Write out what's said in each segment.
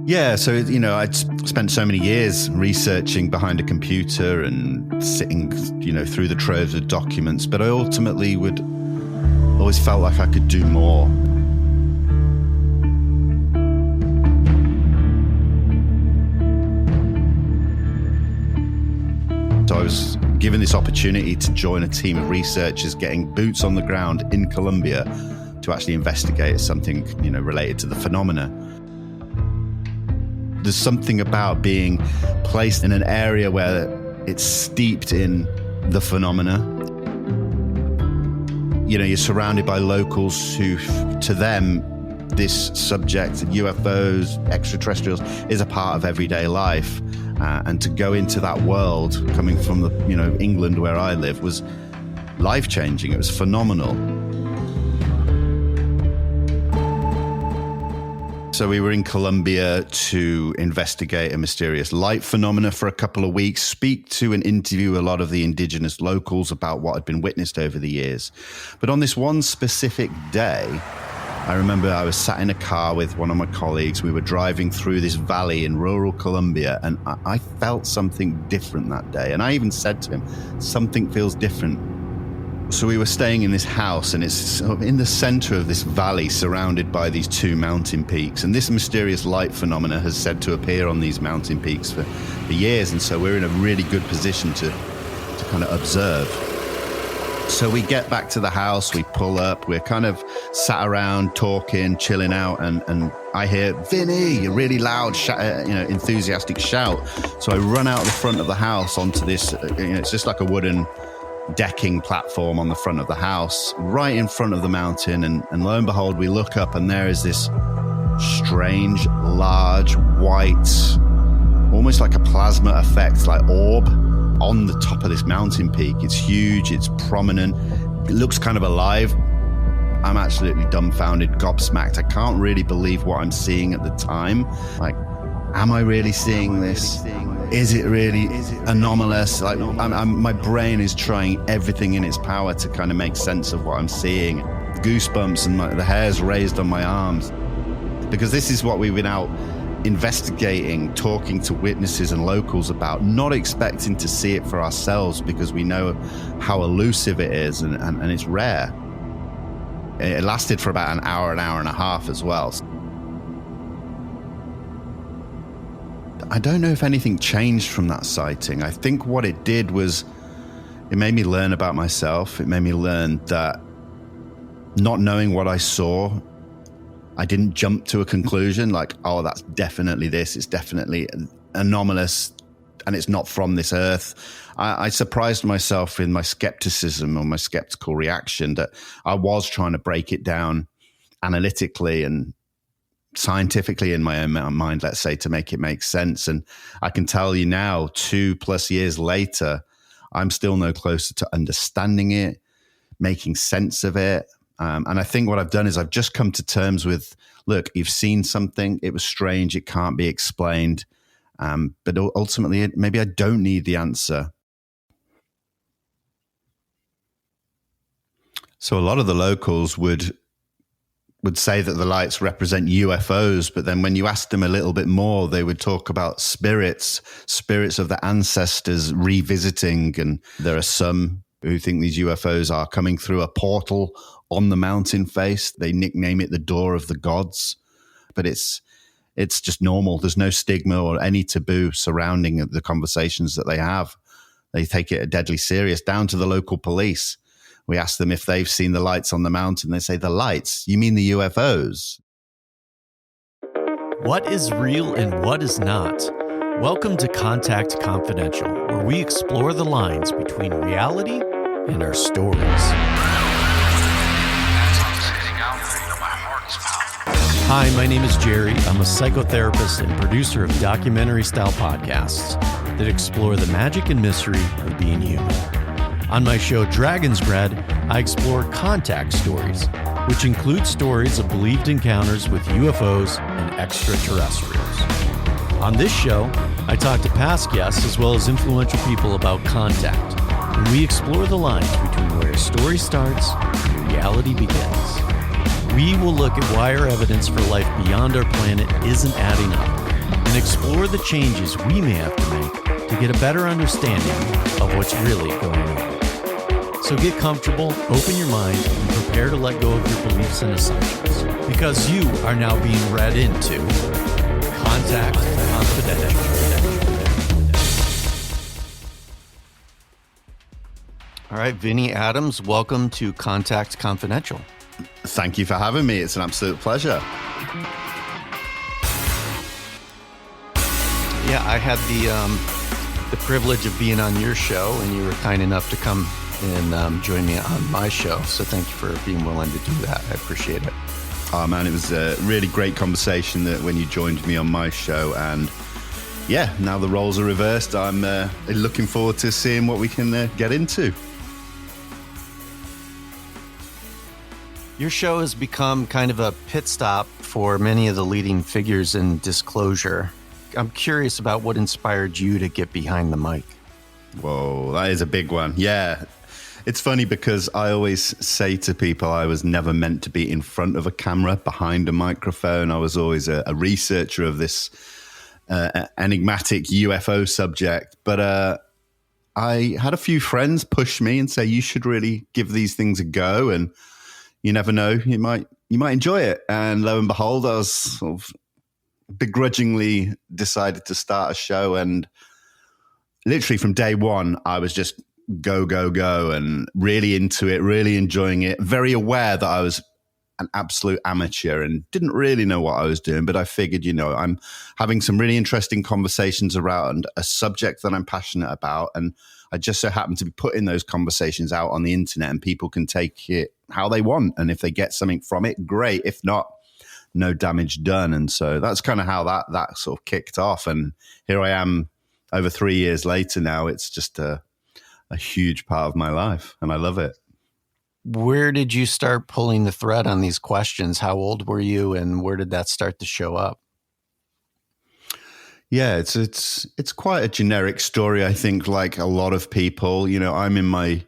Yeah, so, I'd spent so many years researching behind a computer and sitting, through the troves of documents, but I ultimately always felt like I could do more. So I was given this opportunity to join a team of researchers getting boots on the ground in Colombia to actually investigate something, related to the phenomena. There's something about being placed in an area where it's steeped in the phenomena. You're surrounded by locals who, to them, this subject, UFOs, extraterrestrials, is a part of everyday life. And to go into that world, coming from England where I live, was life-changing. It was phenomenal. So we were in Colombia to investigate a mysterious light phenomena for a couple of weeks, speak to and interview a lot of the indigenous locals about what had been witnessed over the years. But on this one specific day, I remember I was sat in a car with one of my colleagues. We were driving through this valley in rural Colombia, and I felt something different that day. And I even said to him, something feels different. So we were staying in this house, and it's sort of in the center of this valley surrounded by these two mountain peaks. And this mysterious light phenomena has said to appear on these mountain peaks for years. And so we're in a really good position to kind of observe. So we get back to the house, we pull up, we're kind of sat around talking, chilling out, and I hear, Vinny, a really loud, enthusiastic shout. So I run out the front of the house onto this, it's just like a wooden decking platform on the front of the house, right in front of the mountain. And lo and behold, we look up and there is this strange, large, white, almost like a plasma effect, like orb on the top of this mountain peak. It's huge, it's prominent, it looks kind of alive. I'm absolutely dumbfounded, gobsmacked. I can't really believe what I'm seeing at the time. Like, am I really seeing this? Is it really anomalous? Like, my brain is trying everything in its power to kind of make sense of what I'm seeing. Goosebumps and the hairs raised on my arms. Because this is what we've been out investigating, talking to witnesses and locals about, not expecting to see it for ourselves because we know how elusive it is and it's rare. It lasted for about an hour and a half as well. I don't know if anything changed from that sighting. I think what it did was it made me learn about myself. It made me learn that not knowing what I saw, I didn't jump to a conclusion like, oh, that's definitely this. It's definitely anomalous and it's not from this earth. I surprised myself in my skepticism or my skeptical reaction that I was trying to break it down analytically and scientifically in my own mind, let's say, to make it make sense. And I can tell you now, 2+ years later, I'm still no closer to understanding it, making sense of it. And I think what I've done is I've just come to terms with, look, you've seen something, it was strange, it can't be explained. But ultimately, maybe I don't need the answer. So a lot of the locals would say that the lights represent UFOs, but then when you asked them a little bit more, they would talk about spirits of the ancestors revisiting. And there are some who think these UFOs are coming through a portal on the mountain face. They nickname it the door of the gods, but it's just normal. There's no stigma or any taboo surrounding the conversations that they have. They take it deadly serious, down to the local police. We ask them if they've seen the lights on the mountain. They say, the lights? You mean the UFOs? What is real and what is not? Welcome to Contact Confidential, where we explore the lines between reality and our stories. Hi, my name is Jerry. I'm a psychotherapist and producer of documentary-style podcasts that explore the magic and mystery of being human. On my show, Dragon's Bread, I explore contact stories, which include stories of believed encounters with UFOs and extraterrestrials. On this show, I talk to past guests as well as influential people about contact, and we explore the lines between where a story starts and reality begins. We will look at why our evidence for life beyond our planet isn't adding up, and explore the changes we may have to make to get a better understanding of what's really going on. So get comfortable, open your mind, and prepare to let go of your beliefs and assumptions, because you are now being read into Contact Confidential. All right, Vinnie Adams, welcome to Contact Confidential. Thank you for having me. It's an absolute pleasure. Yeah, I had the privilege of being on your show, and you were kind enough to come and join me on my show. So thank you for being willing to do that. I appreciate it. Oh man, it was a really great conversation that when you joined me on my show, and yeah, now the roles are reversed. I'm looking forward to seeing what we can get into. Your show has become kind of a pit stop for many of the leading figures in disclosure. I'm curious about what inspired you to get behind the mic. Whoa, that is a big one. Yeah. It's funny because I always say to people I was never meant to be in front of a camera, behind a microphone. I was always a researcher of this enigmatic UFO subject. But I had a few friends push me and say, you should really give these things a go. And you never know, you might enjoy it. And lo and behold, I was sort of begrudgingly decided to start a show. And literally from day one, I was just go, go, go, and really into it, really enjoying it, very aware that I was an absolute amateur and didn't really know what I was doing. But I figured, I'm having some really interesting conversations around a subject that I'm passionate about. And I just so happen to be putting those conversations out on the internet, and people can take it how they want. And if they get something from it, great. If not, no damage done. And so that's kind of how that sort of kicked off. And here I am over 3 years later now. It's just a huge part of my life, and I love it. Where did you start pulling the thread on these questions? How old were you, and where did that start to show up? Yeah, it's quite a generic story, I think, like a lot of people. I'm in my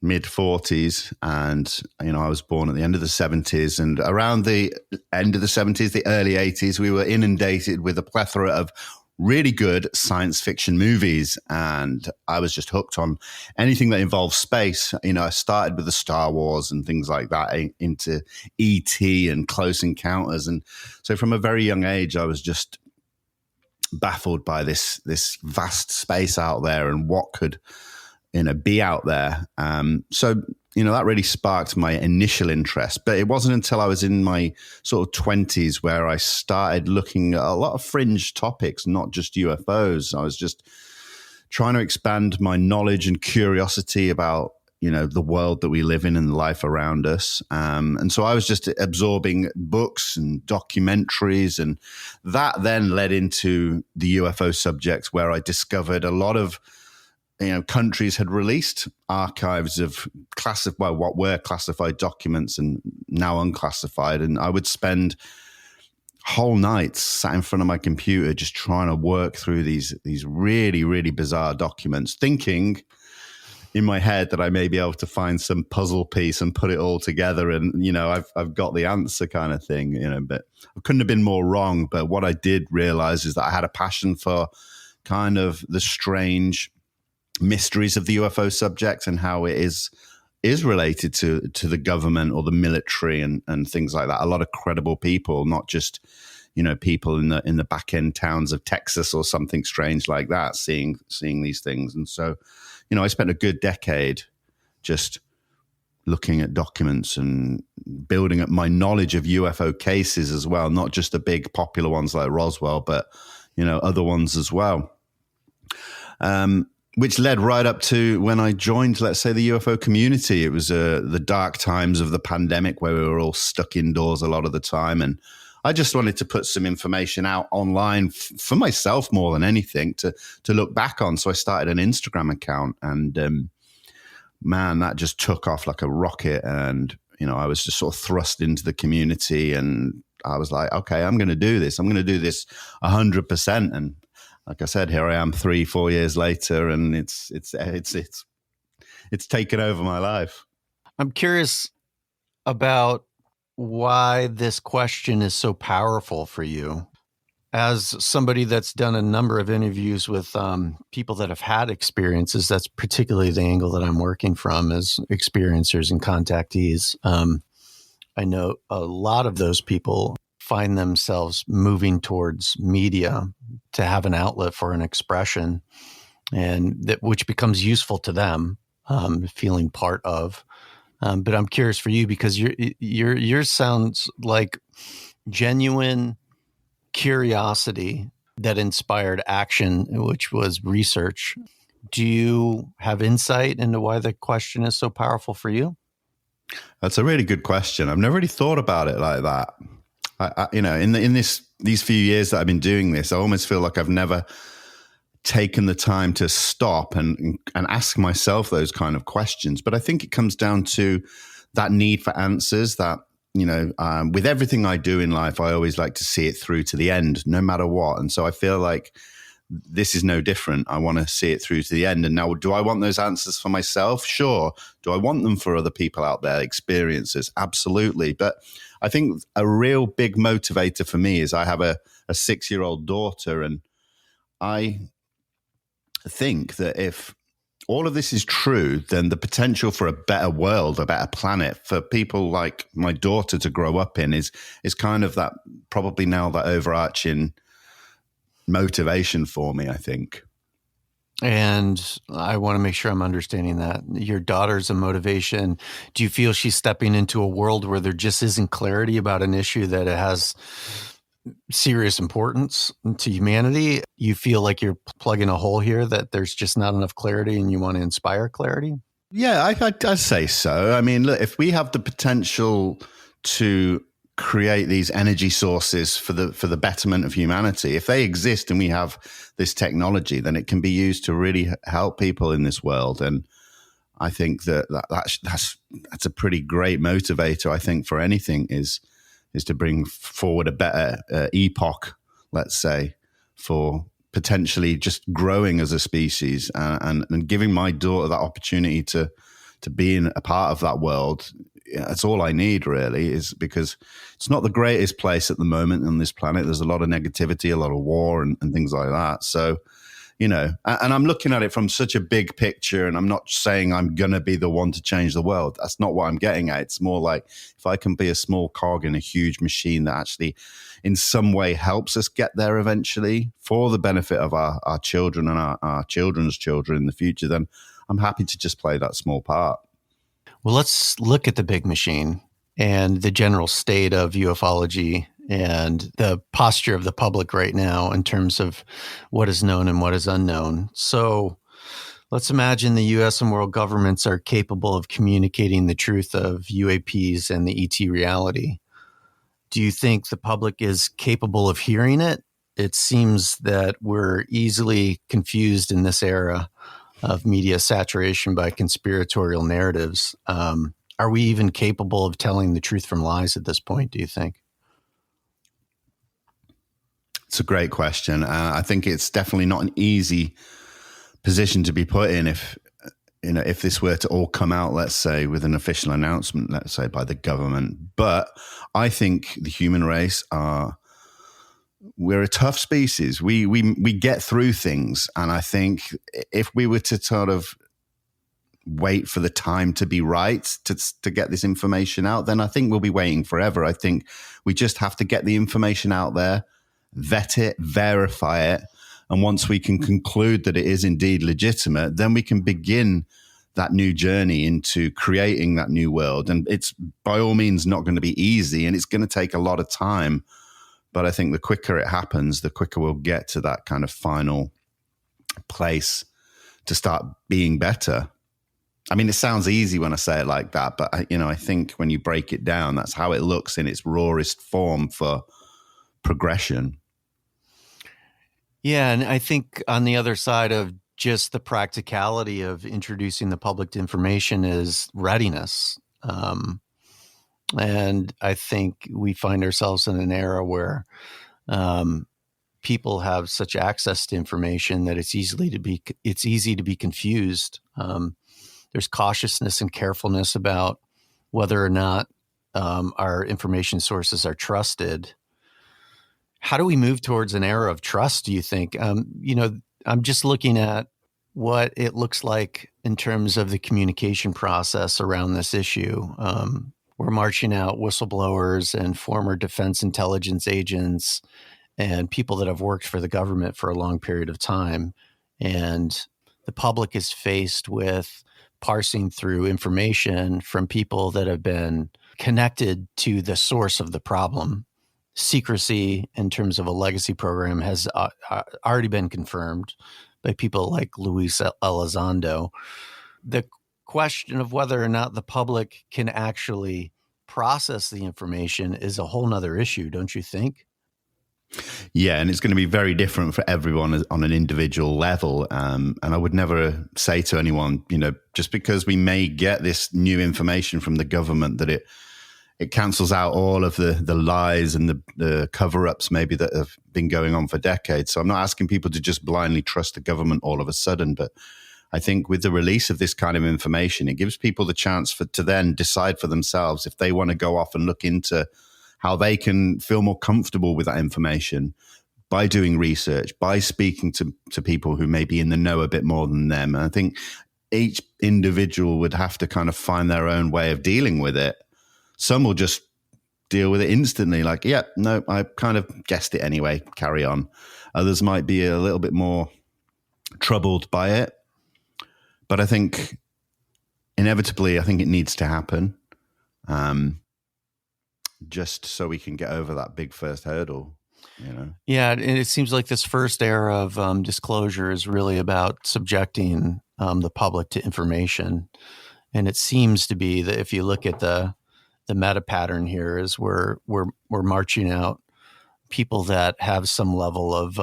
mid-40s, and I was born at the end of the 70s, and around the end of the 70s, the early 80s, we were inundated with a plethora of really good science fiction movies, and I was just hooked on anything that involves space. I started with the Star Wars and things like that, into E.T. and Close Encounters, and so from a very young age, I was just baffled by this vast space out there and what could be out there. So that really sparked my initial interest. But it wasn't until I was in my sort of 20s where I started looking at a lot of fringe topics, not just UFOs. I was just trying to expand my knowledge and curiosity about the world that we live in and life around us. And so I was just absorbing books and documentaries, and that then led into the UFO subject, where I discovered a lot of countries had released archives of what were classified documents and now unclassified. And I would spend whole nights sat in front of my computer just trying to work through these really, really bizarre documents, thinking in my head that I may be able to find some puzzle piece and put it all together. And, I've got the answer kind of thing, but I couldn't have been more wrong. But what I did realize is that I had a passion for kind of the strange mysteries of the UFO subject and how it is related to the government or the military and things like that. A lot of credible people, not just, people in the back end towns of Texas or something strange like that, seeing these things. And so, I spent a good decade just looking at documents and building up my knowledge of UFO cases as well, not just the big popular ones like Roswell, but, other ones as well. Which led right up to when I joined, let's say, the UFO community. It was the dark times of the pandemic where we were all stuck indoors a lot of the time. And I just wanted to put some information out online for myself more than anything to look back on. So I started an Instagram account, and man, that just took off like a rocket. And, I was just sort of thrust into the community, and I was like, okay, I'm going to do this. I'm going to do this 100%. And like I said, here I am 3-4 years later, and it's taken over my life. I'm curious about why this question is so powerful for you. as somebody that's done a number of interviews with people that have had experiences, that's particularly the angle that I'm working from, is experiencers and contactees. I know a lot of those people find themselves moving towards media to have an outlet for an expression, and that which becomes useful to them, feeling part of. But I'm curious for you, because yours sounds like genuine curiosity that inspired action, which was research. Do you have insight into why the question is so powerful for you? That's a really good question. I've never really thought about it like that. In these few years that I've been doing this, I almost feel like I've never taken the time to stop and ask myself those kind of questions. But I think it comes down to that need for answers that, with everything I do in life, I always like to see it through to the end, no matter what. And so I feel like this is no different. I want to see it through to the end. And now, do I want those answers for myself? Sure. Do I want them for other people out there, experiences? Absolutely. But I think a real big motivator for me is I have a 6-year-old daughter, and I think that if all of this is true, then the potential for a better world, a better planet for people like my daughter to grow up in is kind of that, probably now, that overarching motivation for me, I think. And I want to make sure I'm understanding that. Your daughter's a motivation. Do you feel she's stepping into a world where there just isn't clarity about an issue that it has serious importance to humanity? You feel like you're plugging a hole here, that there's just not enough clarity, and you want to inspire clarity? Yeah, I'd say so. I mean, look, if we have the potential to create these energy sources for the betterment of humanity, if they exist and we have this technology, then it can be used to really help people in this world. And I think that's a pretty great motivator, I think, for anything, is to bring forward a better epoch, let's say, for potentially just growing as a species, and giving my daughter that opportunity to be in a part of that world. That's all I need, really, is because it's not the greatest place at the moment on this planet. There's a lot of negativity, a lot of war and things like that. So, and I'm looking at it from such a big picture, and I'm not saying I'm going to be the one to change the world. That's not what I'm getting at. It's more like, if I can be a small cog in a huge machine that actually in some way helps us get there eventually for the benefit of our children and our children's children in the future, then I'm happy to just play that small part. Well, let's look at the big machine and the general state of ufology and the posture of the public right now in terms of what is known and what is unknown. So let's imagine the U.S. and world governments are capable of communicating the truth of UAPs and the ET reality. Do you think the public is capable of hearing it? It seems that we're easily confused in this era of media saturation by conspiratorial narratives. Are we even capable of telling the truth from lies at this point, do you think? It's a great question. I think it's definitely not an easy position to be put in if this were to all come out, let's say, with an official announcement, let's say, by the government. But I think the human race we're a tough species. We get through things. And I think if we were to sort of wait for the time to be right to get this information out, then I think we'll be waiting forever. I think we just have to get the information out there, vet it, verify it. And once we can conclude that it is indeed legitimate, then we can begin that new journey into creating that new world. And it's by all means not going to be easy, and it's going to take a lot of time. But I think the quicker it happens, the quicker we'll get to that kind of final place to start being better. I mean, it sounds easy when I say it like that, but I think when you break it down, that's how it looks in its rawest form for progression. Yeah, and I think on the other side of just the practicality of introducing the public to information is readiness. And I think we find ourselves in an era where people have such access to information that it's easy to be confused. There's cautiousness and carefulness about whether or not our information sources are trusted. How do we move towards an era of trust, do you think? I'm just looking at what it looks like in terms of the communication process around this issue. We're marching out whistleblowers and former defense intelligence agents and people that have worked for the government for a long period of time. And the public is faced with parsing through information from people that have been connected to the source of the problem. Secrecy in terms of a legacy program has already been confirmed by people like Luis Elizondo. The question of whether or not the public can actually process the information is a whole nother issue, don't you think? Yeah, and it's going to be very different for everyone on an individual level. And I would never say to anyone, just because we may get this new information from the government, that it cancels out all of the lies and the cover-ups maybe that have been going on for decades. So I'm not asking people to just blindly trust the government all of a sudden, but I think with the release of this kind of information, it gives people the chance to then decide for themselves if they want to go off and look into how they can feel more comfortable with that information by doing research, by speaking to people who may be in the know a bit more than them. And I think each individual would have to kind of find their own way of dealing with it. Some will just deal with it instantly, like, yeah, no, I kind of guessed it anyway, carry on. Others might be a little bit more troubled by it. But I think inevitably, I think it needs to happen. Just so we can get over that big first hurdle, Yeah, and it seems like this first era of disclosure is really about subjecting the public to information. And it seems to be that if you look at the meta pattern here, is we're marching out people that have some level of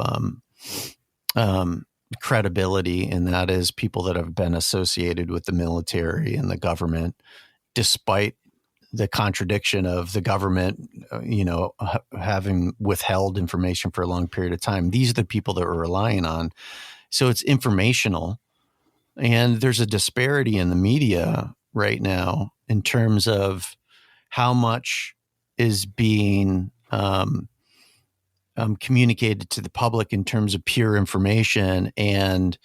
credibility, and that is people that have been associated with the military and the government, despite the contradiction of the government, having withheld information for a long period of time. These are the people that we're relying on. So it's informational. And there's a disparity in the media right now in terms of how much is being communicated to the public in terms of pure information, and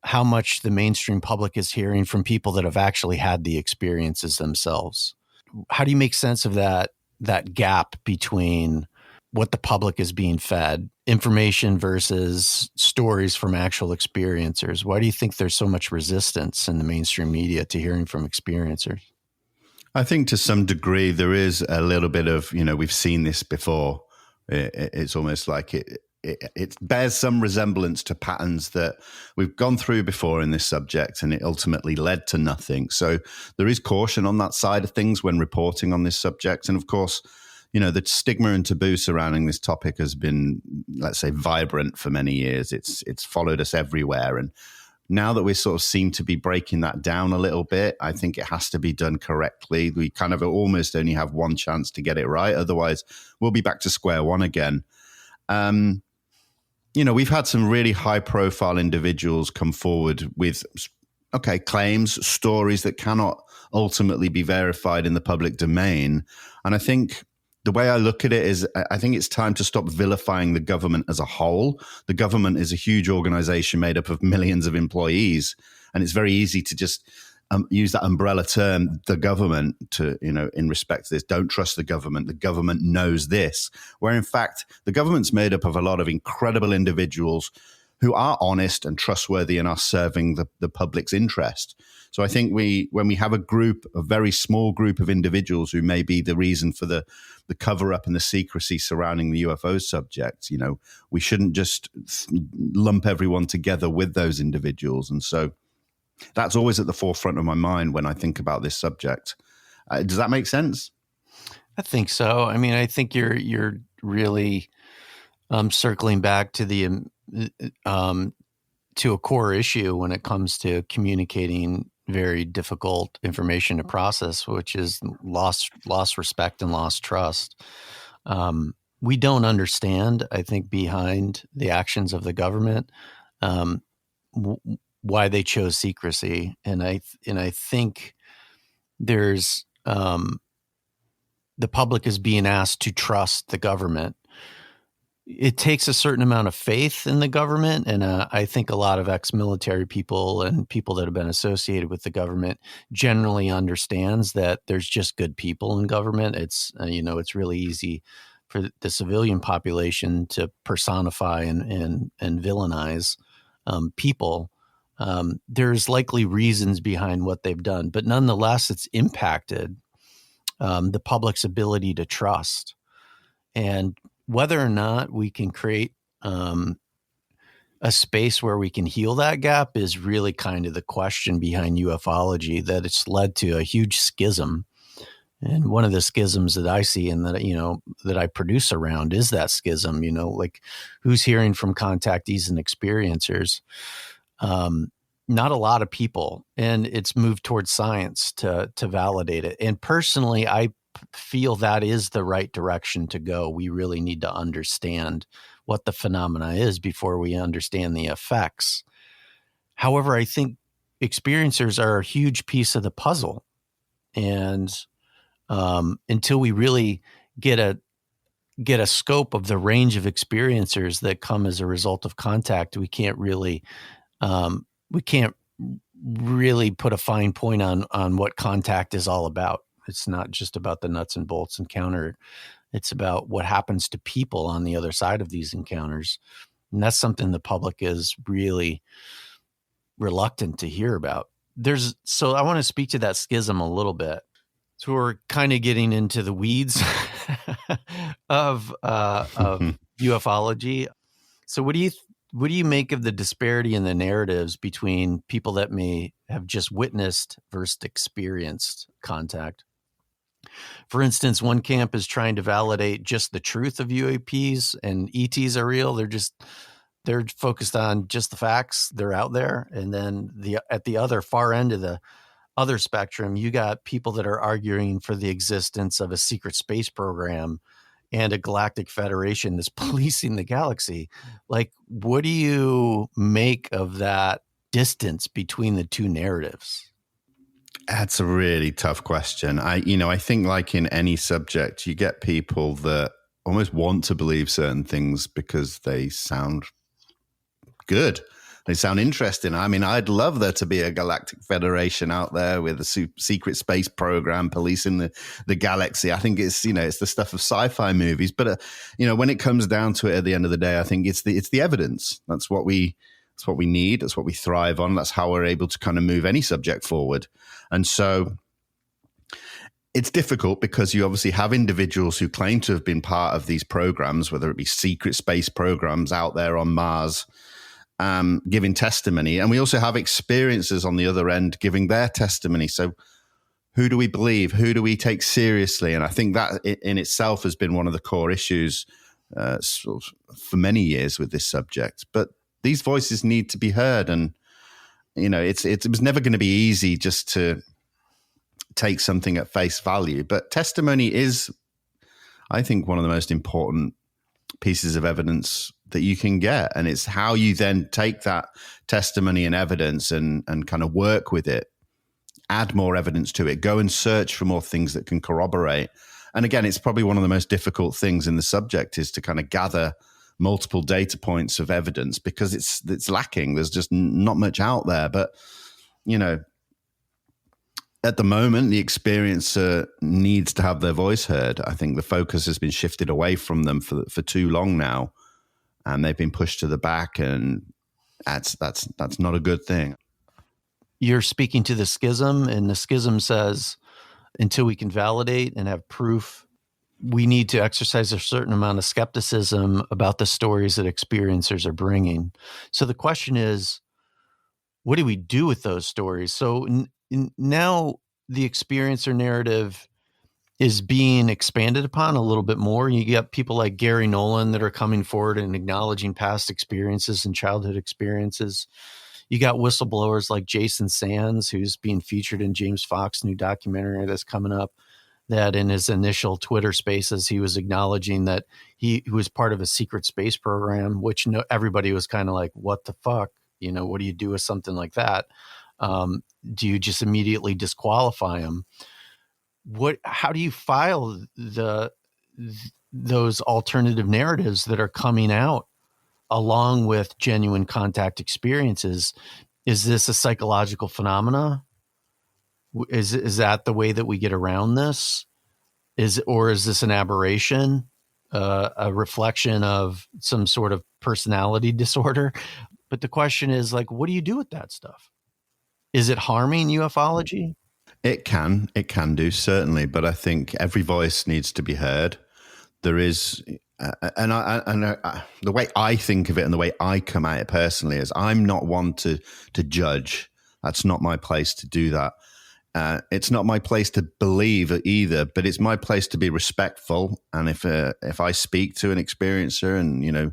how much the mainstream public is hearing from people that have actually had the experiences themselves. How do you make sense of that gap between what the public is being fed, information versus stories from actual experiencers? Why do you think there's so much resistance in the mainstream media to hearing from experiencers? I think to some degree there is a little bit of, we've seen this before. It's almost like it bears some resemblance to patterns that we've gone through before in this subject, and it ultimately led to nothing. So there is caution on that side of things when reporting on this subject. And of course, the stigma and taboo surrounding this topic has been, let's say, vibrant for many years. It's followed us everywhere. And now that we sort of seem to be breaking that down a little bit, I think it has to be done correctly. We kind of almost only have one chance to get it right. Otherwise, we'll be back to square one again. We've had some really high-profile individuals come forward with, claims, stories that cannot ultimately be verified in the public domain. And I think the way I look at it is I think it's time to stop vilifying the government as a whole. The government is a huge organization made up of millions of employees, and it's very easy to just use that umbrella term, the government, to, in respect to this. Don't trust the government. The government knows this. Where in fact, the government's made up of a lot of incredible individuals who are honest and trustworthy and are serving the public's interest. So I think when we have a very small group of individuals who may be the reason for the cover-up and the secrecy surrounding the UFO subject, we shouldn't just lump everyone together with those individuals. And so that's always at the forefront of my mind when I think about this subject. Does that make sense? I think so. I mean, I think you're really circling back to to a core issue when it comes to communicating very difficult information to process, which is lost respect and lost trust. We don't understand, I think, behind the actions of the government, why they chose secrecy, and I think there's the public is being asked to trust the government, it takes a certain amount of faith in the government. And I think a lot of ex-military people and people that have been associated with the government generally understands that there's just good people in government. It's, it's really easy for the civilian population to personify and villainize people. There's likely reasons behind what they've done, but nonetheless, it's impacted the public's ability to trust. And whether or not we can create a space where we can heal that gap is really kind of the question behind ufology, that it's led to a huge schism. And one of the schisms that I see and that I produce around is that schism, like who's hearing from contactees and experiencers. Not a lot of people, and it's moved towards science to validate it. And personally, I feel that is the right direction to go. We really need to understand what the phenomena is before we understand the effects. However, I think experiencers are a huge piece of the puzzle. And until we really get a scope of the range of experiencers that come as a result of contact, we can't really put a fine point on what contact is all about. It's not just about the nuts and bolts encounter. It's about what happens to people on the other side of these encounters. And that's something the public is really reluctant to hear about. So I want to speak to that schism a little bit. So we're kind of getting into the weeds of ufology. So what do you make of the disparity in the narratives between people that may have just witnessed versus experienced contact? For instance, one camp is trying to validate just the truth of UAPs and ETs are real. They're focused on just the facts. They're out there. And then at the other far end of the other spectrum, you got people that are arguing for the existence of a secret space program and a galactic federation that's policing the galaxy. Like, what do you make of that distance between the two narratives? That's a really tough question. I think like in any subject, you get people that almost want to believe certain things because they sound good. They sound interesting. I mean, I'd love there to be a galactic federation out there with a secret space program policing the galaxy. I think it's the stuff of sci-fi movies. But when it comes down to it, at the end of the day, I think it's the evidence. That's what we need. That's what we thrive on. That's how we're able to kind of move any subject forward. And so it's difficult because you obviously have individuals who claim to have been part of these programs, whether it be secret space programs out there on Mars, giving testimony. And we also have experiencers on the other end giving their testimony. So who do we believe? Who do we take seriously? And I think that in itself has been one of the core issues for many years with this subject. But these voices need to be heard. And, it was never going to be easy just to take something at face value. But testimony is, I think, one of the most important pieces of evidence that you can get. And it's how you then take that testimony and evidence and kind of work with it, add more evidence to it, go and search for more things that can corroborate. And again, it's probably one of the most difficult things in the subject is to kind of gather multiple data points of evidence because it's lacking. There's just not much out there. But, at the moment, the experiencer needs to have their voice heard. I think the focus has been shifted away from them for too long now, and they've been pushed to the back, and that's not a good thing. You're speaking to the schism, and the schism says until we can validate and have proof, we need to exercise a certain amount of skepticism about the stories that experiencers are bringing. So the question is, what do we do with those stories? So now the experiencer narrative is being expanded upon a little bit more. You get people like Gary Nolan that are coming forward and acknowledging past experiences and childhood experiences. You got whistleblowers like Jason Sands, who's being featured in James Fox's new documentary that's coming up, that in his initial Twitter spaces, he was acknowledging that he was part of a secret space program, which everybody was kind of like, what the fuck? What do you do with something like that? Do you just immediately disqualify him? How do you file those alternative narratives that are coming out along with genuine contact experiences. Is this a psychological phenomena? Is that the way that we get around this? Or is this an aberration, a reflection of some sort of personality disorder? But the question is, like, what do you do with that stuff? Is it harming ufology? It can do, certainly, but I think every voice needs to be heard. There is, the way I think of it and the way I come at it personally is I'm not one to judge. That's not my place to do that. It's not my place to believe either, but it's my place to be respectful. And if I speak to an experiencer and, you know,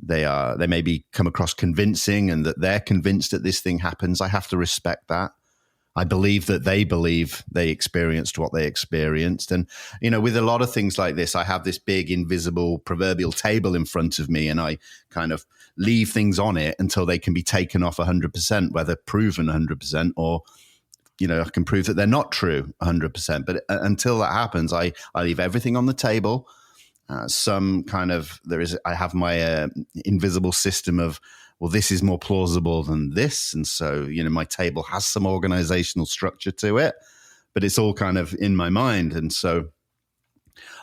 they maybe come across convincing and that they're convinced that this thing happens, I have to respect that. I believe that they experienced what they experienced. And, you know, with a lot of things like this, I have this big invisible proverbial table in front of me, and I kind of leave things on it until they can be taken off 100%, whether proven 100% or, you know, I can prove that they're not true 100%. But until that happens, I leave everything on the table. I have my invisible system of, well, this is more plausible than this. And so, you know, my table has some organizational structure to it, but it's all kind of in my mind. And so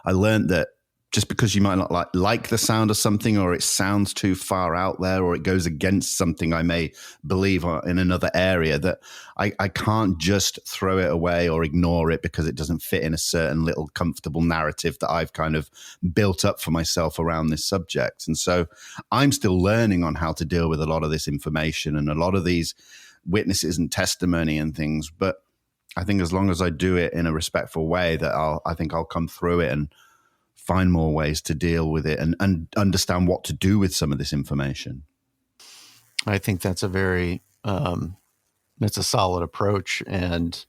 I learned that just because you might not like the sound of something, or it sounds too far out there, or it goes against something I may believe in another area, that I can't just throw it away or ignore it because it doesn't fit in a certain little comfortable narrative that I've kind of built up for myself around this subject. And so I'm still learning on how to deal with a lot of this information and a lot of these witnesses and testimony and things. But I think as long as I do it in a respectful way, that I think I'll come through it and find more ways to deal with it and understand what to do with some of this information. I think that's that's a solid approach, and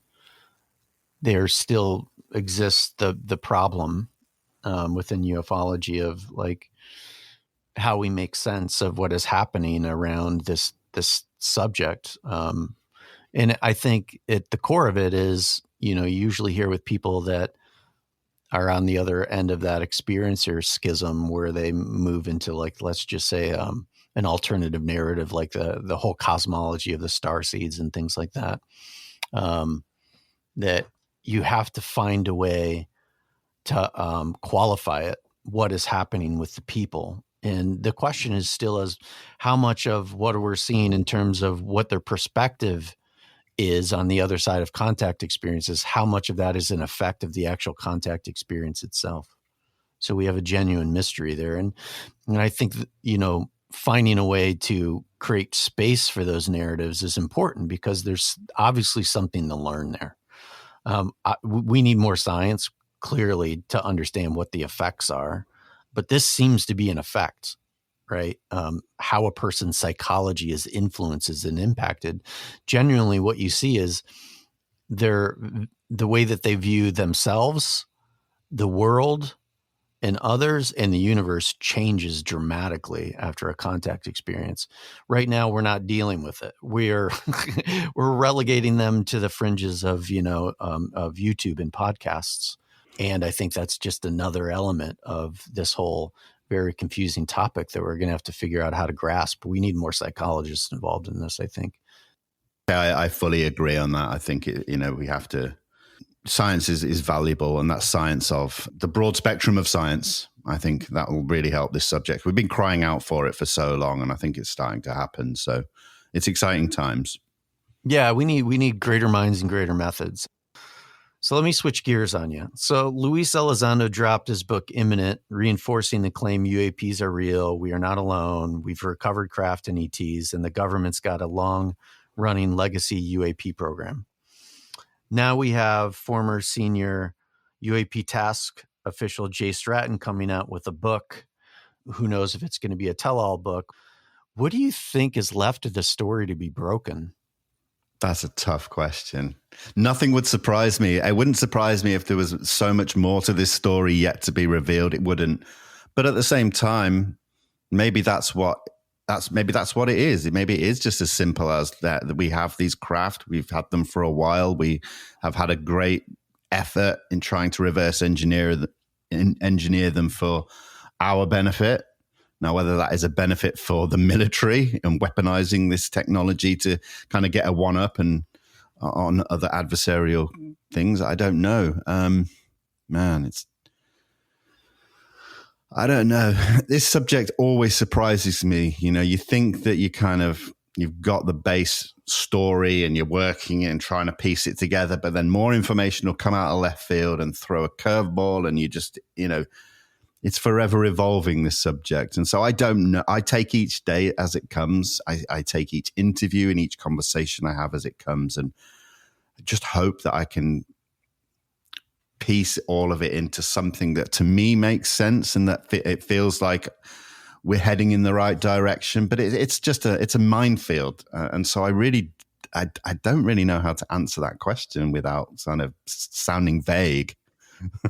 there still exists the problem within ufology of like how we make sense of what is happening around this subject. And I think at the core of it is, you know, you usually hear with people that are on the other end of that experiencer schism where they move into, like, let's just say an alternative narrative, like the whole cosmology of the star seeds and things like that, that you have to find a way to qualify it, what is happening with the people. And the question is still as how much of what we're seeing in terms of what their perspective is on the other side of contact experiences, how much of that is an effect of the actual contact experience itself. So we have a genuine mystery there. And I think, you know, finding a way to create space for those narratives is important because there's obviously something to learn there. We need more science, clearly, to understand what the effects are, but this seems to be an effect. Right? How a person's psychology is influences and impacted. Genuinely, what you see is the way that they view themselves, the world, and others, and the universe changes dramatically after a contact experience. Right now, we're not dealing with it. We're relegating them to the fringes of, you know, of YouTube and podcasts. And I think that's just another element of this whole very confusing topic that we're going to have to figure out how to grasp. We need more psychologists involved in this, I think. Yeah, I fully agree on that. I think, we have to, science is valuable, and that science of the broad spectrum of science, I think that will really help this subject. We've been crying out for it for so long, and I think it's starting to happen. So it's exciting times. Yeah, we need greater minds and greater methods. So let me switch gears on you. So Luis Elizondo dropped his book Imminent, reinforcing the claim UAPs are real. We are not alone. We've recovered craft and ETs, and the government's got a long-running legacy UAP program. Now we have former senior UAP task official Jay Stratton coming out with a book. Who knows if it's going to be a tell-all book. What do you think is left of the story to be broken? That's a tough question. Nothing would surprise me. It wouldn't surprise me if there was so much more to this story yet to be revealed. It wouldn't. But at the same time, maybe that's what it is. Maybe it is just as simple as that we have these craft. We've had them for a while. We have had a great effort in trying to reverse engineer engineer them for our benefit. Now, whether that is a benefit for the military and weaponizing this technology to kind of get a one-up and on other adversarial things, I don't know. Man, I don't know. This subject always surprises me. You know, you think that you've got the base story and you're working it and trying to piece it together, but then more information will come out of left field and throw a curveball, and you just, it's forever evolving, this subject. And so I don't know. I take each day as it comes. I take each interview and each conversation I have as it comes, and I just hope that I can piece all of it into something that to me makes sense and that it feels like we're heading in the right direction. But it's a minefield. And so I don't really know how to answer that question without kind of sounding vague.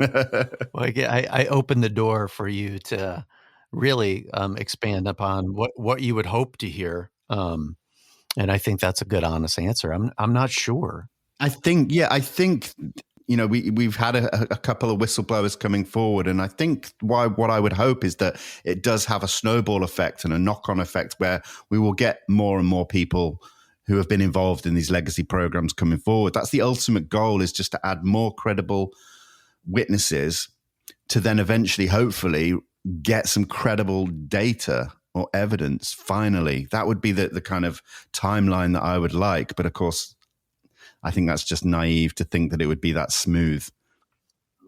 Well, I opened the door for you to really expand upon what you would hope to hear. And I think that's a good, honest answer. I'm not sure. I think, we've had a couple of whistleblowers coming forward, and I think what I would hope is that it does have a snowball effect and a knock-on effect where we will get more and more people who have been involved in these legacy programs coming forward. That's the ultimate goal, is just to add more credible witnesses to then eventually, hopefully, get some credible data or evidence. Finally, that would be the kind of timeline that I would like. But of course, I think that's just naive to think that it would be that smooth.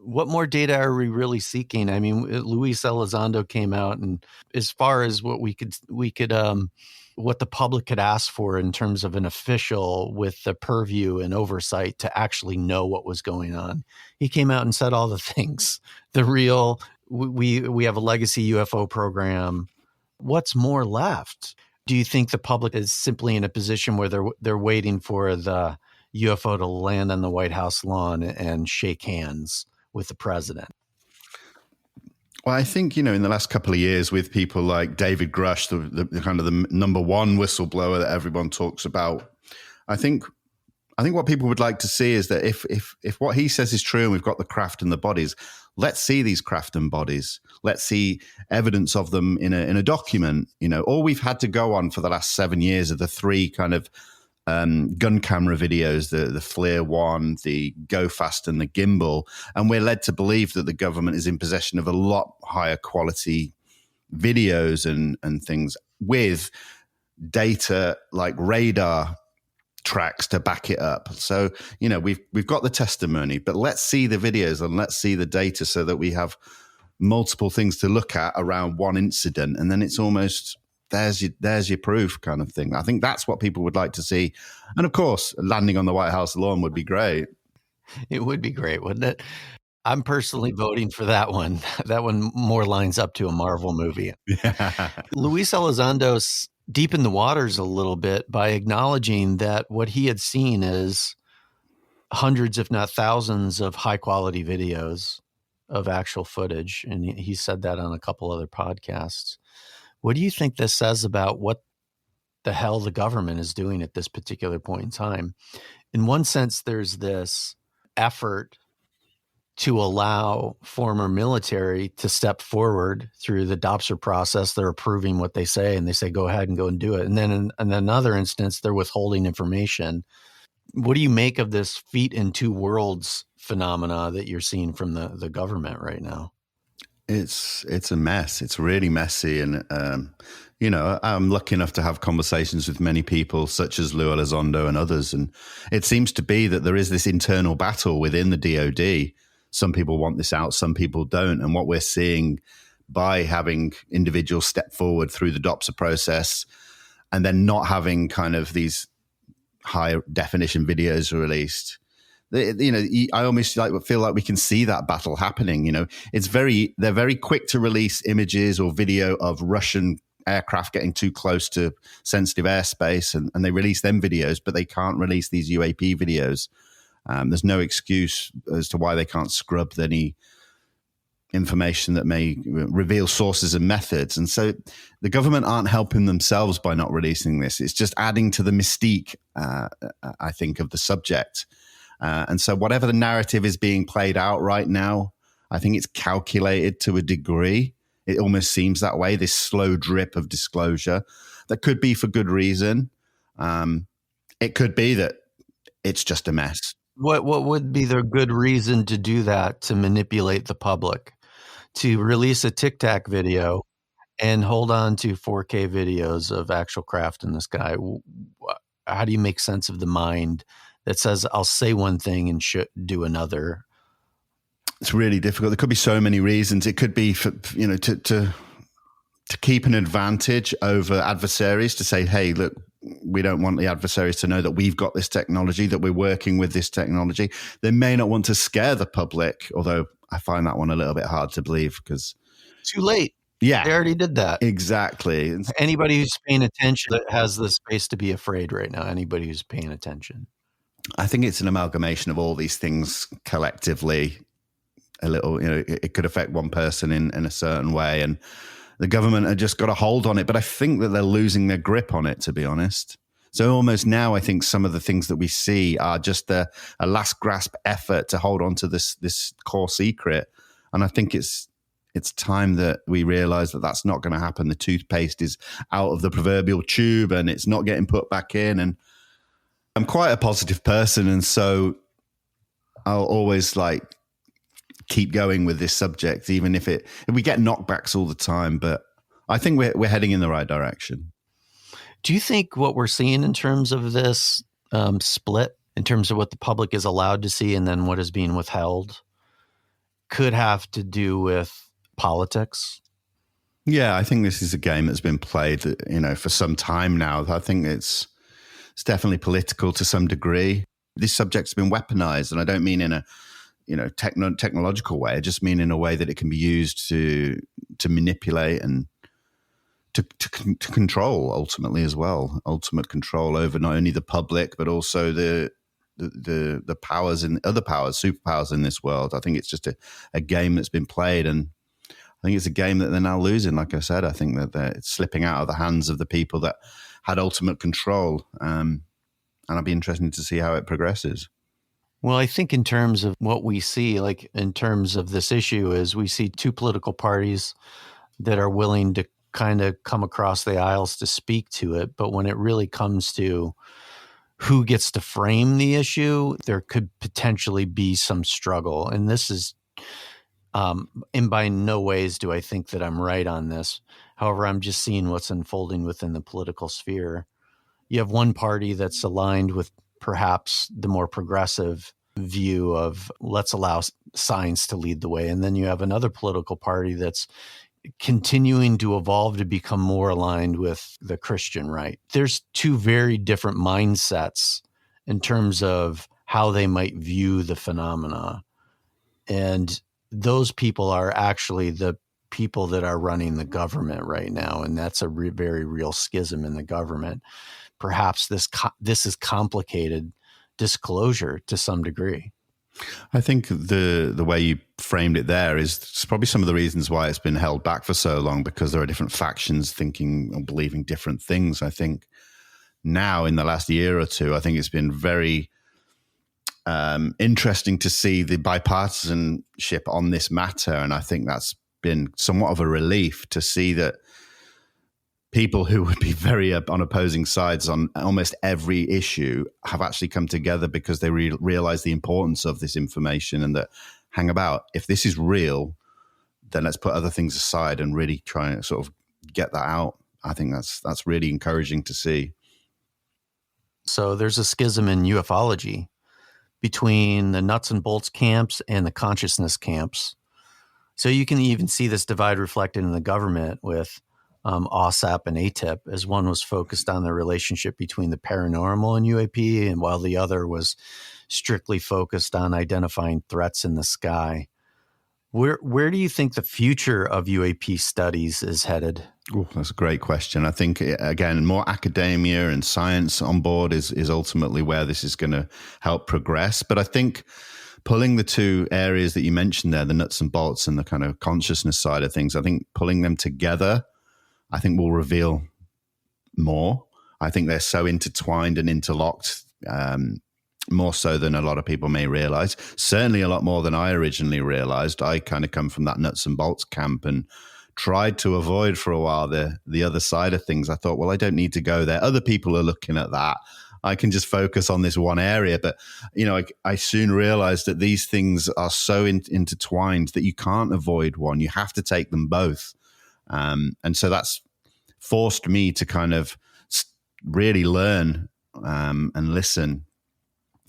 What more data are we really seeking? I mean, Luis Elizondo came out, and as far as what what the public could ask for in terms of an official with the purview and oversight to actually know what was going on, he came out and said all the things. We have a legacy UFO program. What's more left? Do you think the public is simply in a position where they're waiting for the UFO to land on the White House lawn and shake hands with the president? Well, I think, in the last couple of years with people like David Grush, the kind of the number one whistleblower that everyone talks about, I think what people would like to see is that if what he says is true and we've got the craft and the bodies, let's see these craft and bodies. Let's see evidence of them in a document. All we've had to go on for the last 7 years are the three kind of gun camera videos, the FLIR one, the Go Fast, and the Gimbal. And we're led to believe that the government is in possession of a lot higher quality videos and things with data like radar tracks to back it up. So, we've got the testimony, but let's see the videos and let's see the data so that we have multiple things to look at around one incident. And then it's almost, there's your proof kind of thing. I think that's what people would like to see. And of course, landing on the White House lawn would be great. It would be great, wouldn't it? I'm personally voting for that one. That one more lines up to a Marvel movie. Yeah. Luis Elizondo's deepened the waters a little bit by acknowledging that what he had seen is hundreds, if not thousands, of high quality videos of actual footage. And he said that on a couple other podcasts. What do you think this says about what the hell the government is doing at this particular point in time? In one sense, there's this effort to allow former military to step forward through the DOPSR process. They're approving what they say, and they say, go ahead and go and do it. And then in another instance, they're withholding information. What do you make of this feet in two worlds phenomena that you're seeing from the government right now? It's a mess. It's really messy. And, I'm lucky enough to have conversations with many people such as Lou Elizondo and others. And it seems to be that there is this internal battle within the DOD. Some people want this out, some people don't. And what we're seeing by having individuals step forward through the DOPSR process and then not having kind of these high definition videos released, I almost feel like we can see that battle happening. They're very quick to release images or video of Russian aircraft getting too close to sensitive airspace, and they release them videos, but they can't release these UAP videos. There's no excuse as to why they can't scrub any information that may reveal sources and methods. And so the government aren't helping themselves by not releasing this. It's just adding to the mystique, I think, of the subject. And so whatever the narrative is being played out right now, I think it's calculated to a degree. It almost seems that way, this slow drip of disclosure that could be for good reason. It could be that it's just a mess. What would be the good reason to do that, to manipulate the public, to release a Tic Tac video and hold on to 4K videos of actual craft in the sky? How do you make sense of the mind that says, I'll say one thing and do another? It's really difficult. There could be so many reasons. It could be for, to keep an advantage over adversaries, to say, hey, look, we don't want the adversaries to know that we've got this technology, that we're working with this technology. They may not want to scare the public, although I find that one a little bit hard to believe because... Too late. Yeah. They already did that. Exactly. Anybody who's paying attention that has the space to be afraid right now, anybody who's paying attention. I think it's an amalgamation of all these things collectively. A little, it could affect one person in a certain way, and the government have just got a hold on it. But I think that they're losing their grip on it, to be honest. So almost now, I think some of the things that we see are just a last grasp effort to hold on to this core secret. And I think it's time that we realize that that's not going to happen. The toothpaste is out of the proverbial tube and it's not getting put back in. And I'm quite a positive person, and so I'll always keep going with this subject, even if we get knockbacks all the time. But I think we're heading in the right direction. Do you think what we're seeing in terms of this split, in terms of what the public is allowed to see and then what is being withheld, could have to do with politics? Yeah, I think this is a game that's been played, for some time now. I think it's definitely political to some degree. This subject's been weaponized, and I don't mean in a technological way. I just mean in a way that it can be used to manipulate and to control ultimately as well. Ultimate control over not only the public but also the powers and other powers, superpowers in this world. I think it's just a game that's been played, and I think it's a game that they're now losing. Like I said, I think that it's slipping out of the hands of the people that had ultimate control. And I'd be interested to see how it progresses. Well, I think in terms of what we see, like in terms of this issue, is we see two political parties that are willing to kind of come across the aisles to speak to it. But when it really comes to who gets to frame the issue, there could potentially be some struggle. And this is, and by no ways do I think that I'm right on this. However, I'm just seeing what's unfolding within the political sphere. You have one party that's aligned with perhaps the more progressive view of let's allow science to lead the way. And then you have another political party that's continuing to evolve to become more aligned with the Christian right. There's two very different mindsets in terms of how they might view the phenomena. And those people are actually the people that are running the government right now. And that's a very real schism in the government. Perhaps this is complicated disclosure to some degree. I think the way you framed it there is probably some of the reasons why it's been held back for so long, because there are different factions thinking and believing different things. I think now in the last year or two, I think it's been very interesting to see the bipartisanship on this matter. And I think that's been somewhat of a relief to see that people who would be very on opposing sides on almost every issue have actually come together because they realize the importance of this information, and that, hang about, if this is real, then let's put other things aside and really try and sort of get that out. I think that's really encouraging to see. So there's a schism in ufology between the nuts and bolts camps and the consciousness camps. So you can even see this divide reflected in the government with OSAP and ATIP, as one was focused on the relationship between the paranormal and UAP, and while the other was strictly focused on identifying threats in the sky. Where do you think the future of UAP studies is headed? Ooh, that's a great question. I think, again, more academia and science on board is ultimately where this is going to help progress. But I think pulling the two areas that you mentioned there, the nuts and bolts and the kind of consciousness side of things, I think pulling them together, I think will reveal more. I think they're so intertwined and interlocked more so than a lot of people may realize. Certainly a lot more than I originally realized. I kind of come from that nuts and bolts camp and tried to avoid for a while the other side of things. I thought, well, I don't need to go there. Other people are looking at that. I can just focus on this one area. But, I soon realized that these things are so intertwined that you can't avoid one. You have to take them both. And so that's forced me to kind of really learn and listen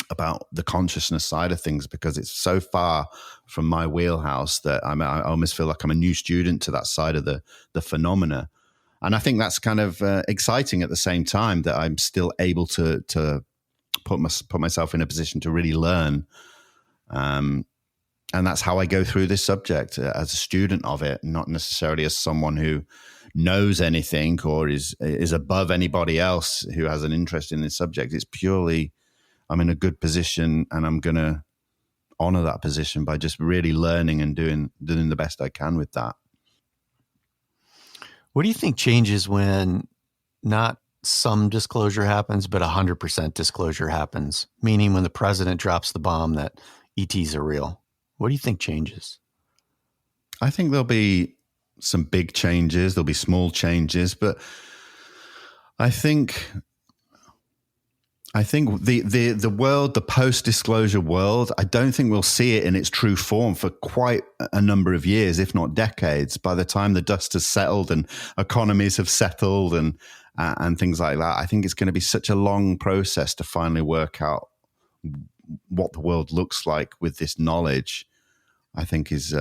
about the consciousness side of things, because it's so far from my wheelhouse that I almost feel like I'm a new student to that side of the phenomena. And I think that's kind of exciting at the same time, that I'm still able to put myself in a position to really learn. And that's how I go through this subject, as a student of it, not necessarily as someone who knows anything or is above anybody else who has an interest in this subject. It's purely, I'm in a good position, and I'm going to honor that position by just really learning and doing the best I can with that. What do you think changes when not some disclosure happens, but 100% disclosure happens? Meaning when the president drops the bomb that ETs are real. What do you think changes? I think there'll be some big changes. There'll be small changes, but I think the world, the post-disclosure world, I don't think we'll see it in its true form for quite a number of years, if not decades. By the time the dust has settled and economies have settled and things like that, I think it's going to be such a long process to finally work out what the world looks like with this knowledge. I think is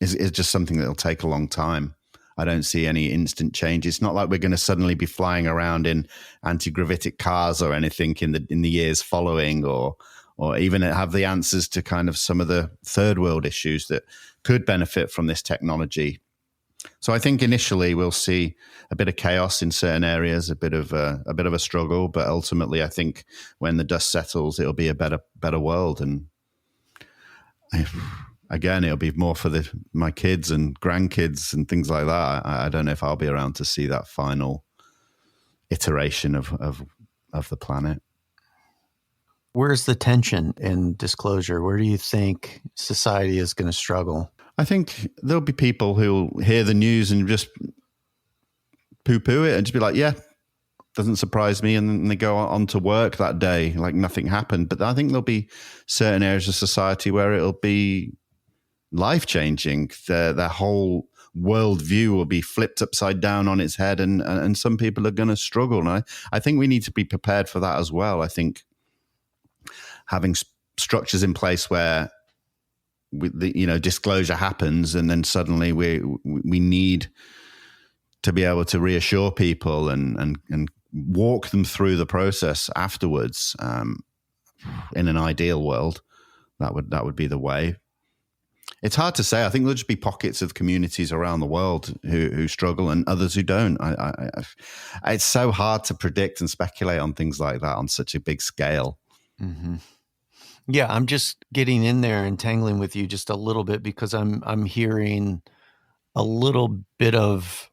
just something that'll take a long time. I don't see any instant change. It's not like we're going to suddenly be flying around in anti-gravitic cars or anything in the years following, or even have the answers to kind of some of the third world issues that could benefit from this technology. So I think initially we'll see a bit of chaos in certain areas, a bit of a struggle, but ultimately I think when the dust settles, it'll be a better world. And again, it'll be more for my kids and grandkids and things like that. I don't know if I'll be around to see that final iteration of the planet. Where's the tension in disclosure? Where do you think society is going to struggle? I think there'll be people who'll hear the news and just poo-poo it and just be like, yeah, doesn't surprise me. And then they go on to work that day like nothing happened. But I think there'll be certain areas of society where it'll be life-changing. Their whole worldview will be flipped upside down on its head, and some people are going to struggle. And I think we need to be prepared for that as well. I think having structures in place where disclosure happens, and then suddenly we need to be able to reassure people and walk them through the process afterwards. In an ideal world, that would be the way. It's hard to say. I think there'll just be pockets of communities around the world who struggle and others who don't. It's so hard to predict and speculate on things like that on such a big scale. Mm-hmm. Yeah, I'm just getting in there and tangling with you just a little bit because I'm hearing a little bit of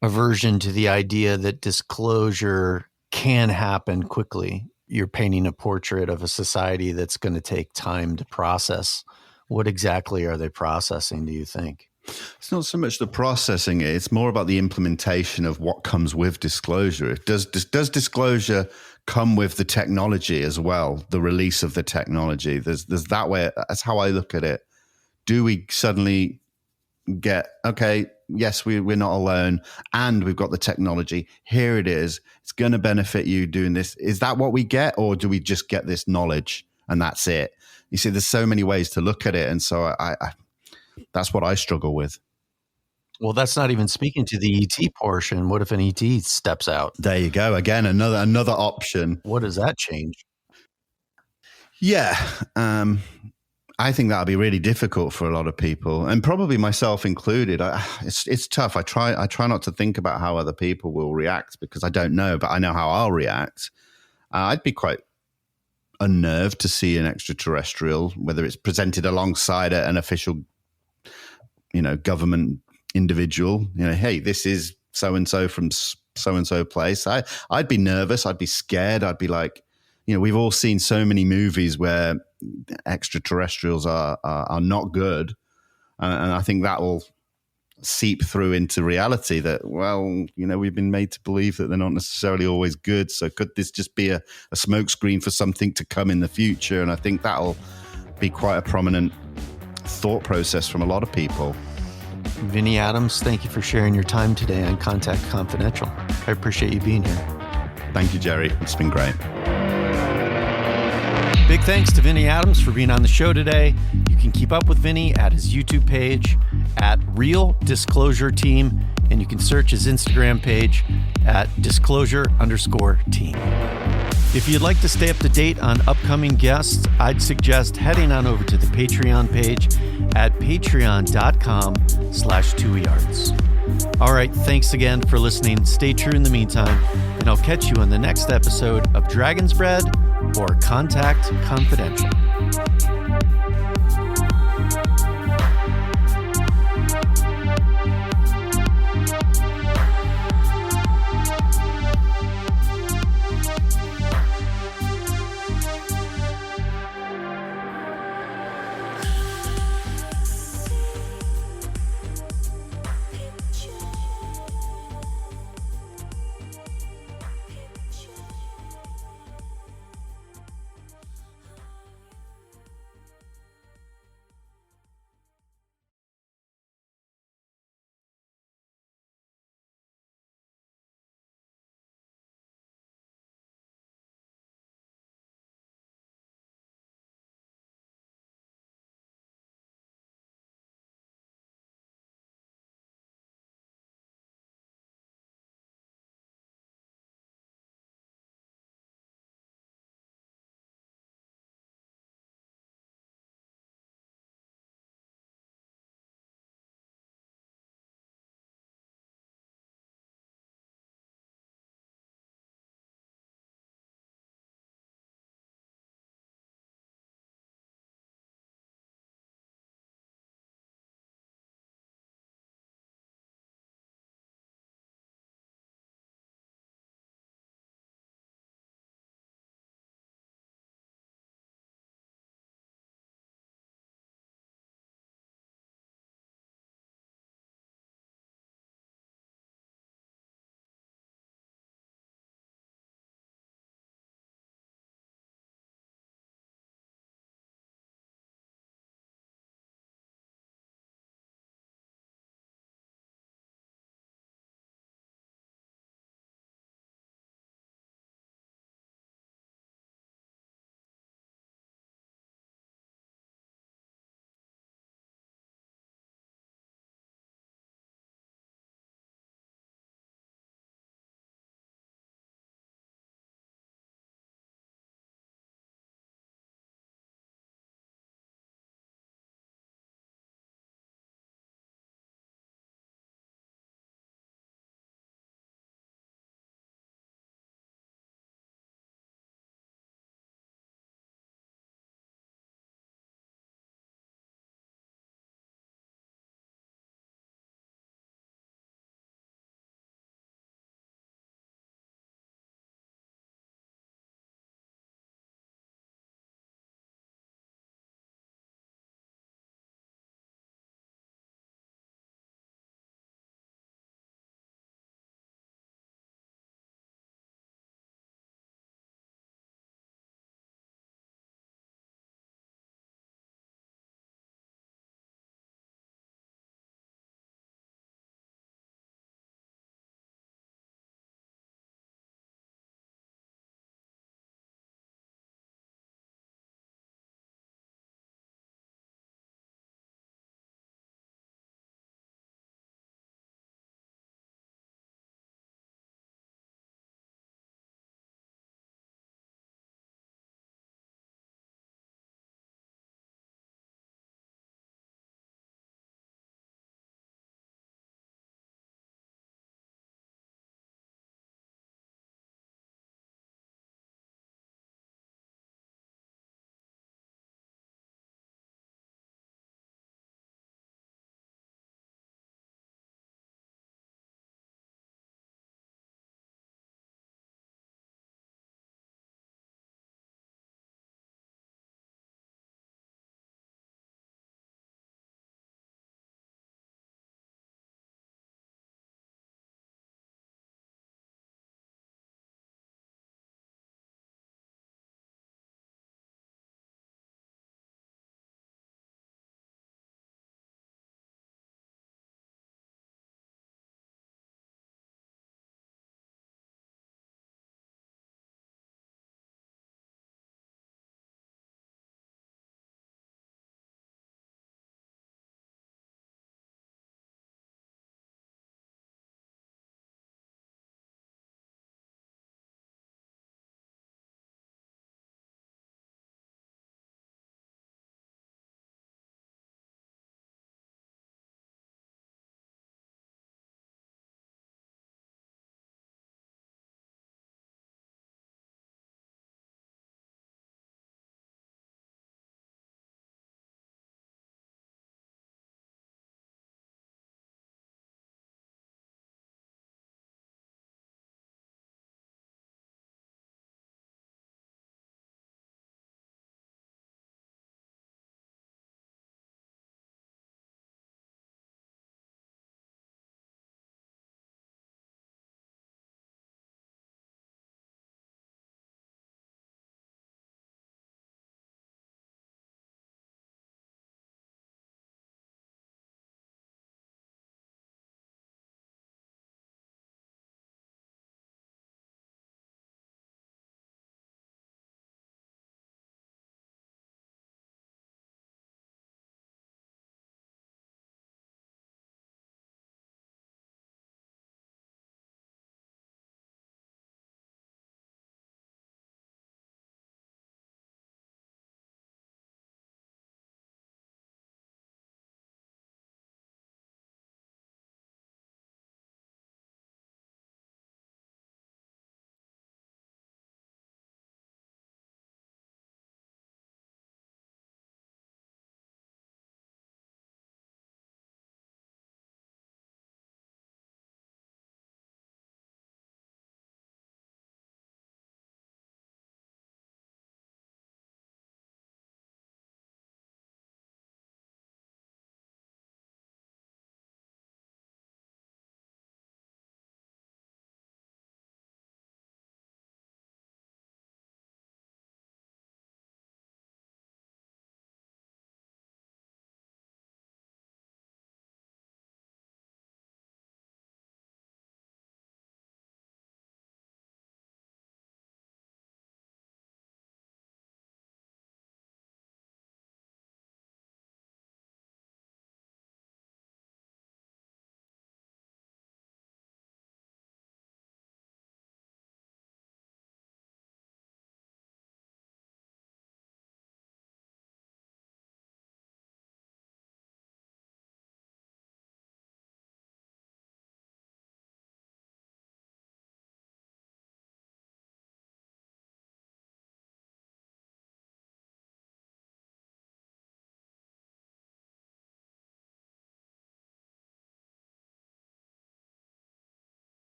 aversion to the idea that disclosure can happen quickly. You're painting a portrait of a society that's going to take time to process. What exactly are they processing, do you think? It's not so much the processing it. It's more about the implementation of what comes with disclosure. Does disclosure come with the technology as well, the release of the technology? There's that way. That's how I look at it. Do we suddenly get, okay, yes, we're not alone and we've got the technology. Here it is. It's going to benefit you doing this. Is that what we get, or do we just get this knowledge and that's it? You see, there's so many ways to look at it. And so I that's what I struggle with. Well, that's not even speaking to the ET portion. What if an ET steps out? There you go. Again, another option. What does that change? Yeah. I think that'll be really difficult for a lot of people, and probably myself included. It's tough. I try not to think about how other people will react because I don't know, but I know how I'll react. I'd be quite unnerved to see an extraterrestrial, whether it's presented alongside an official, government individual. Hey, this is so and so from so and so place. I'd be nervous. I'd be scared. I'd be like, we've all seen so many movies where extraterrestrials are not good. And I think that will seep through into reality that, well, we've been made to believe that they're not necessarily always good. So could this just be a smokescreen for something to come in the future? And I think that'll be quite a prominent thought process from a lot of people. Vinnie Adams, thank you for sharing your time today on Contact Confidential. I appreciate you being here. Thank you, Jerry. It's been great. Big thanks to Vinnie Adams for being on the show today. You can keep up with Vinnie at his YouTube page at Real Disclosure Team, and you can search his Instagram page at disclosure_team. If you'd like to stay up to date on upcoming guests, I'd suggest heading on over to the Patreon page at patreon.com/2yards. All right, thanks again for listening. Stay true in the meantime, and I'll catch you on the next episode of Dragon's Bread or Contact Confidential.